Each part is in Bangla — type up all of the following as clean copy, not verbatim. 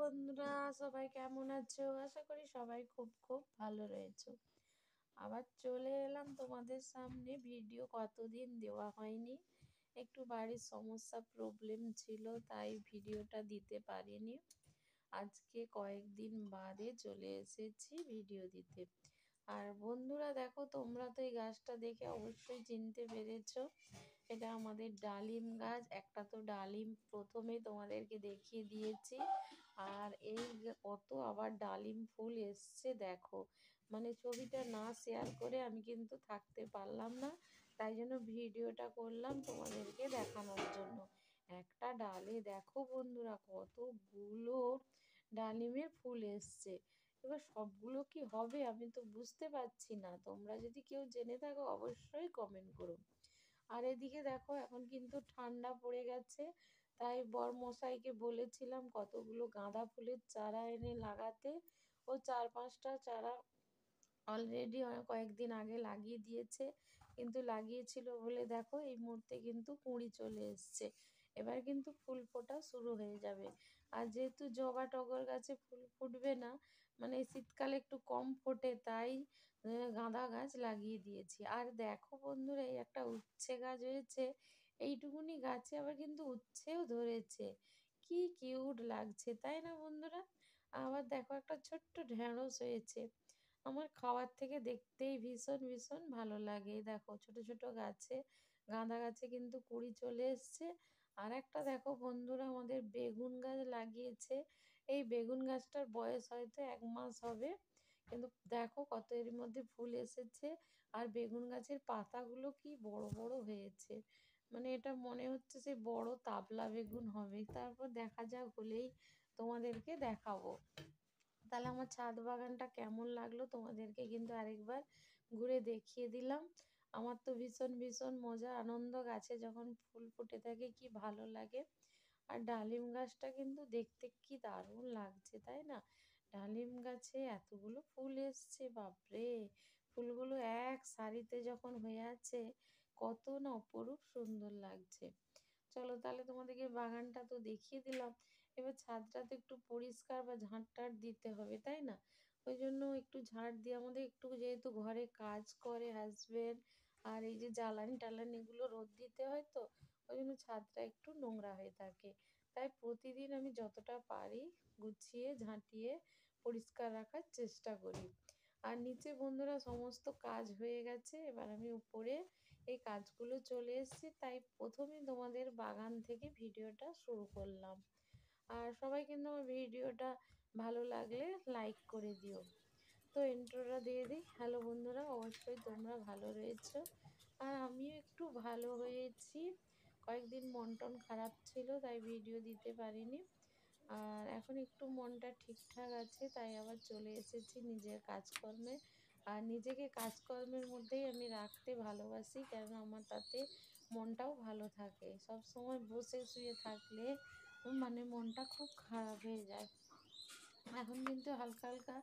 বন্ধুরা, সবাই কেমন আছো? আশা করি সবাই খুব খুব ভালো রয়েছো। আবার চলে এলাম তোমাদের সামনে। ভিডিও কতদিন দেওয়া হয়নি, একটু বাড়ির সমস্যা প্রবলেম ছিল, তাই ভিডিওটা দিতে পারিনি। আজকে কয়েকদিন বাদে চলে এসেছি ভিডিও দিতে। আর বন্ধুরা দেখো, তোমরা তো এই গাছটা দেখে অবশ্যই চিনতে পেরেছো। এটা আমাদের ডালিম গাছ। একটা তো ডালিম প্রথমে তোমাদেরকে দেখিয়ে দিয়েছি, আর এই কত আবার ডালিম ফুল এসছে দেখো। মানে ছবিটা না শেয়ার করে আমি কিন্তু থাকতে পারলাম না, তাই জন্য ভিডিওটা করলাম তোমাদেরকে দেখানোর জন্য। একটা ডালে দেখো বন্ধুরা কতগুলো ডালিমের ফুল এসছে। এবার সবগুলো কি হবে আমি তো বুঝতে পারছি না, তোমরা যদি কেউ জেনে থাকো অবশ্যই কমেন্ট করো। আর এদিকে দেখো, এখন কিন্তু ঠান্ডা পড়ে গেছে, তাই বরমশাইকে বলেছিলাম কতগুলো গাঁদা ফুলের চারা এনে লাগাতে। ও 4-5টা চারা অলরেডি কয়েকদিন আগে লাগিয়ে দিয়েছে, কিন্তু লাগিয়েছিল বলে দেখো এই মুহূর্তে কিন্তু কুঁড়ি চলে এসছে। এবার কিন্তু ফুল ফোটা শুরু হয়ে যাবে। আর যেহেতু জবা টগর গাছে ফুল ফুটবে না, মানে শীতকালে একটু কম ফোটে, তাই গাঁদা গাছ লাগিয়ে দিয়েছি। আর দেখো বন্ধুরা, এই একটা উচ্ছে গাছ হয়েছে। এইটুকুনি গাছে আবার কিন্তু উচ্ছেও ধরেছে। কি কিউট লাগছে তাই না বন্ধুরা? আবার দেখো একটা ছোট্ট ঢেঁড়স হয়েছে। আমার খাওয়ার থেকে দেখতেই ভীষণ ভীষণ ভালো লাগে। দেখো ছোট ছোট গাছে, গাঁদা গাছে কিন্তু কুঁড়ি চলে এসছে। আর একটা দেখো বন্ধুরা, আমাদের বেগুন গাছ লাগিয়েছে। এই বেগুন গাছটার বয়স হয়তো 1 মাস হবে, কিন্তু দেখো কত এর মধ্যে ফুল এসেছে। আর বেগুন গাছের পাতাগুলো কি বড় বড় হয়েছে, মানে এটা মনে হচ্ছে যে বড় তাবলা বেগুন হবে। তারপর দেখা যাক, হলেই তোমাদেরকে দেখাবো। তাহলে আমার ছাদ বাগানটা কেমন লাগলো তোমাদেরকে কিন্তু আরেকবার ঘুরে দেখিয়ে দিলাম। আমার তো ভীষণ ভীষণ মজা আনন্দ, গাছে যখন ফুল ফুটে থাকে কি ভালো লাগে। আর ডালিম গাছটা কিন্তু দেখতে কি দারুণ লাগছে তাই না? ডালিম গাছে এতগুলো ফুল এসছে, বাপরে! ফুলগুলো এক সারিতে যখন হয়ে আছে, কত না অপরূপ সুন্দর লাগছে। চলো তাহলে তোমাদেরকে বাগানটা তো দেখিয়ে দিলাম। এবার ছাদটা তো একটু পরিষ্কার বা ঝাঁট টাট দিতে হবে তাই না? ওই জন্য একটু ঝাঁট দিয়ে, আমাদের একটু যেহেতু ঘরে কাজ করে হাজবেন্ড, আর এই যে জ্বালানি টালানি এগুলো রোদ দিতে হয়, তো ওই জন্য ছাদটা একটু নোংরা হয়ে থাকে। তাই প্রতিদিন আমি যতটা পারি গুছিয়ে ঝাঁটিয়ে পরিষ্কার রাখার চেষ্টা করি। আর নিচে বন্ধুরা সমস্ত কাজ হয়ে গেছে, এবার আমি উপরে এই কাজগুলো চলে এসেছি, তাই প্রথমে তোমাদের বাগান থেকে ভিডিওটা শুরু করলাম। আর সবাই কিন্তু আমার ভিডিওটা ভালো লাগলে লাইক করে দিও। তো ইন্ট্রোটা দিয়ে দিই। হ্যালো বন্ধুরা, অবশ্যই তোমরা ভালো রয়েছো, আর আমিও একটু ভালো হয়েছি। কয়েকদিন মন টন খারাপ ছিল, তাই ভিডিও দিতে পারিনি। আর এখন একটু মনটা ঠিকঠাক আছে, তাই আবার চলে এসেছি নিজের কাজকর্মে। আর নিজেকে কাজকর্মের মধ্যেই আমি রাখতে ভালোবাসি, কেননা আমার তাতে মনটাও ভালো থাকে। সব সময় বসে শুয়ে থাকলে মানে মনটা খুব খারাপ হয়ে যায়। এখন কিন্তু হালকা হালকা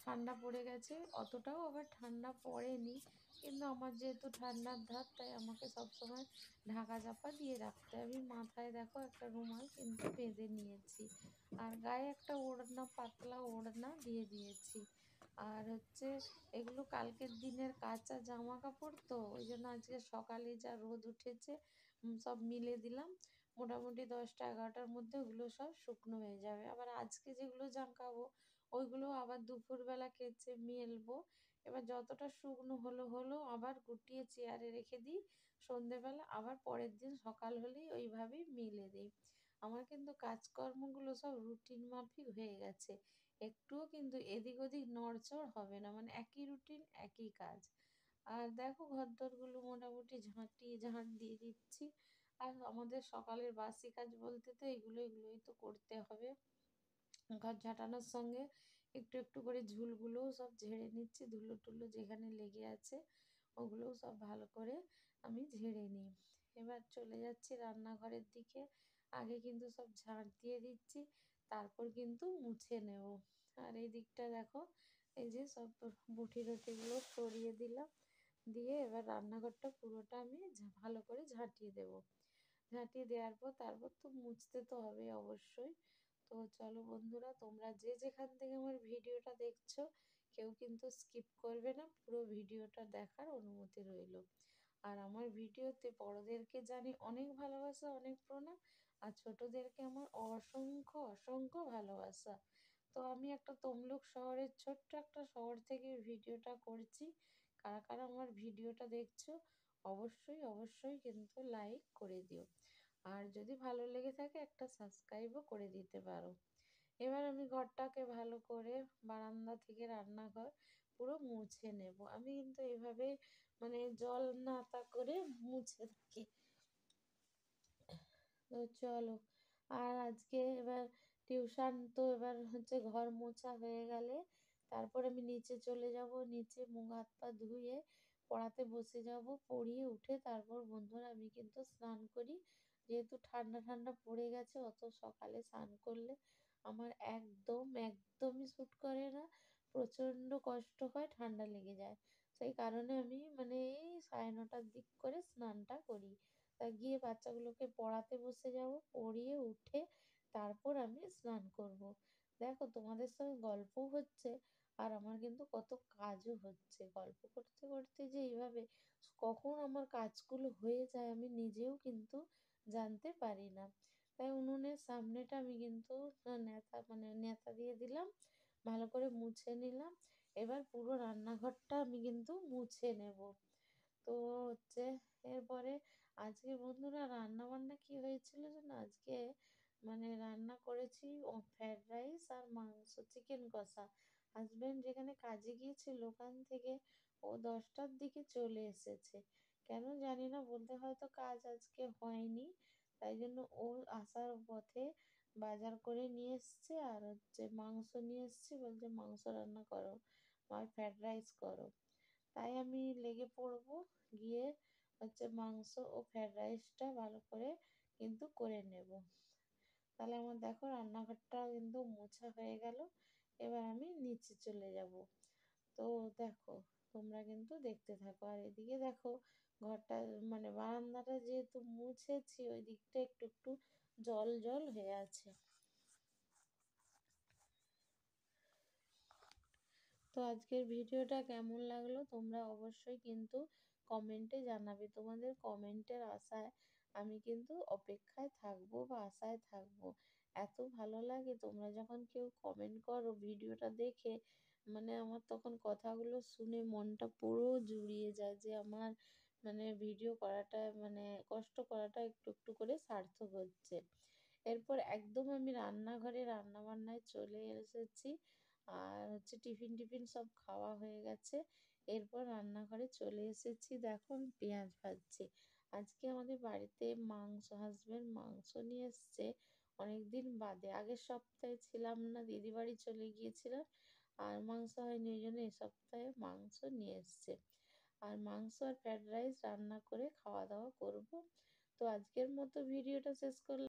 ঠান্ডা পড়ে গেছে, অতটাও আবার ঠান্ডা পড়েনি, কিন্তু আমার যেহেতু ঠান্ডার ধাত, তাই আমাকে সবসময় ঢাকা চাপা দিয়ে রাখতে হয়। আমি মাথায় দেখো একটা রুমাল কিন্তু বেঁধে নিয়েছি, আর গায়ে একটা ওড়না, পাতলা ওড়না দিয়ে দিয়েছি। আর হচ্ছে এগুলো কালকের দিনের কাঁচা জামা কাপড়, তো ওই জন্য আজকে সকালে যা রোদ উঠেছে সব মিলে দিলাম। মোটামুটি 10টা 11টার মধ্যে ওগুলো সব শুকনো হয়ে যাবে। আবার আজকে যেগুলো জামকাবো ওইগুলো আবার দুপুরবেলা কেচে মেলবো। এবার যতটা শুকনো হলো হলো, আবার গুটিয়ে চেয়ারে রেখে দিই। সন্ধেবেলা আবার পরের দিন সকাল হলেই ওইভাবেই মেলে দিই। আমার কিন্তু কাজকর্মগুলো সব রুটিন মাফিক হয়ে গেছে, একটুও কিন্তু এদিক ওদিক নড়চড় হবে না, মানে একই রুটিন একই কাজ। আর দেখো ঘরদোরগুলো মোটামুটি ঝাঁট দিয়ে দিচ্ছি। আর আমাদের সকালের বাসি কাজ বলতে তো এগুলোই তো করতে হবে। ঘর ঝাঁটানোর সঙ্গে একটু একটু করে ঝুলগুলোও সব ঝেড়ে নিচ্ছি, ধুলো টুলো যেখানে লেগে আছে ওগুলোও সব ভালো করে আমি ঝেড়ে নিই। এবার চলে যাচ্ছি রান্নাঘরের দিকে। আগে কিন্তু সব ঝাঁট দিয়ে দিচ্ছি, তারপর কিন্তু মুছে নেব। আর এই দিকটা দেখো, এই যে সব বটি টটিগুলো সরিয়ে দিলাম, দিয়ে এবার রান্নাঘরটা পুরোটা আমি ভালো করে ঝাঁটিয়ে দেবো। ঝাঁটিয়ে দেওয়ার পর তারপর তো মুছতে তো হবে অবশ্যই। তো চলো বন্ধুরা, তোমরা যে যেখান থেকে আমার ভিডিওটা দেখছো কেউ কিন্তু স্কিপ করবে না, পুরো ভিডিওটা দেখার অনুমতি রইল। আর আমার ভিডিওতে বড়দেরকে জানি অনেক ভালোবাসা, অনেক প্রণাম, আর ছোটদেরকে আমার অসংখ্য অসংখ্য ভালোবাসা। তো আমি একটা তমলুক শহরের ছোট্ট একটা শহর থেকে ভিডিওটা করছি। কারা কারা আমার ভিডিওটা দেখছো অবশ্যই অবশ্যই কিন্তু লাইক করে দিও, আর যদি ভালো লেগে থাকে একটা সাবস্ক্রাইবও করে দিতে পারো। এবার আমি ঘরটাকে ভালো করে, বারান্দা থেকে রান্নাঘর পুরো মুছে নেব। আমি কিন্তু এভাবে মানে জল নাতা করে মুছে থাকি। তো চলো, আর আজকে এবার টিউশন তো এবার হচ্ছে ঘর মোছা হয়ে গেলে তারপর আমি নিচে চলে যাব, নিচে মুখ হাত পা ধুয়ে পড়াতে বসে যাব। পড়িয়ে উঠে তারপর বন্ধুরা আমি কিন্তু স্নান করি, যেহেতু ঠান্ডা ঠান্ডা পড়ে গেছে, অত সকালে স্নান করলে আমার একদমই স্যুট করে না, প্রচণ্ড কষ্ট হয়, ঠান্ডা লেগে যায়। সেই কারণে আমি মানে এই 9:30টার দিক করে স্নানটা করি। তা গিয়ে বাচ্চাগুলোকে পড়াতে বসে যাব, পড়িয়ে উঠে তারপর আমি স্নান করব। দেখো তোমাদের সঙ্গে গল্পও হচ্ছে আর আমার কিন্তু কত কাজও হচ্ছে। গল্প করতে করতে যে এইভাবে কখন আমার কাজগুলো হয়ে যায় আমি নিজেও কিন্তু জানতে পারি না। তাই উনুনের সামনেটা আমি কিন্তু নেতা দিয়ে দিলাম, ভালো করে মুছে নিলাম। এবার পুরো রান্নাঘরটা আমি কিন্তু মুছে নেব। তো হচ্ছে এরপরে আজকে বন্ধুরা রান্না বান্না কি হয়েছিল জানো? আজকে মানে রান্না করেছি ফ্রাইড রাইস আর মাংস, চিকেন কষা। হাজবেন্ড যেখানে কাজে গিয়েছিল ওখান থেকে ও 10টার দিকে চলে এসেছে, কেন জানি না, বলতে হয়তো কাজ আজকে হয়নি, তাই জন্য ও আসার পথে বাজার করে নিয়ে এসছে আর হচ্ছে মাংস নিয়ে এসছে, বলছে মাংস রান্না করো, আর ফ্রাইড রাইস করো। তাই আমি লেগে পড়বো, গিয়ে হচ্ছে মাংস ও ফ্রাইড রাইসটা ভালো করে কিন্তু করে নেব। তাহলে আমার দেখো রান্নাঘরটা কিন্তু মোছা হয়ে গেল। এবার আমি নিচে চলে যাব। তো দেখো, তোমরা কিন্তু দেখতে থাকো। আর এদিকে দেখো ঘরটা মানে বারান্দাটা যেহেতু মুছেছি ওই দিকটা একটু একটু জল জল হয়ে আছে। তো আজকের ভিডিওটা কেমন লাগলো তোমরা অবশ্যই কিন্তু কমেন্টে জানাবে। তোমাদের কমেন্টের আশায় আমি কিন্তু অপেক্ষায় থাকবো বা আশায় থাকবো। এত ভালো লাগে তোমরা যখন কেউ কমেন্ট করো ভিডিওটা দেখে, মানে আমার তখন কথাগুলো শুনে মনটা পুরো জুড়িয়ে যায় যে আমার মানে ভিডিও করাটা মানে কষ্ট করাটা একটু একটু করে সার্থক হচ্ছে। এরপর একদম আমি রান্নাঘরে রান্নাবান্নায় চলে এসেছি, আর হচ্ছে টিফিন টিফিন সব খাওয়া হয়ে গেছে। এরপর রান্নাঘরে চলে এসেছি, দেখো আমি পেঁয়াজ ভাজছি। আজকে আমাদের বাড়িতে মাংস, হাজবেন্ড মাংস নিয়ে এসছে অনেক দিন বাদে। আগের সপ্তাহে ছিলাম না, দিদি বাড়ি চলে গিয়েছিলাম, আর মাংস হয়নি, ওই জন্য এই সপ্তাহে মাংস নিয়ে এসছে। আর মাংস আর ফ্রাইড রাইস রান্না করে খাওয়া দাওয়া করব। তো আজকের মতো ভিডিওটা শেষ করলাম।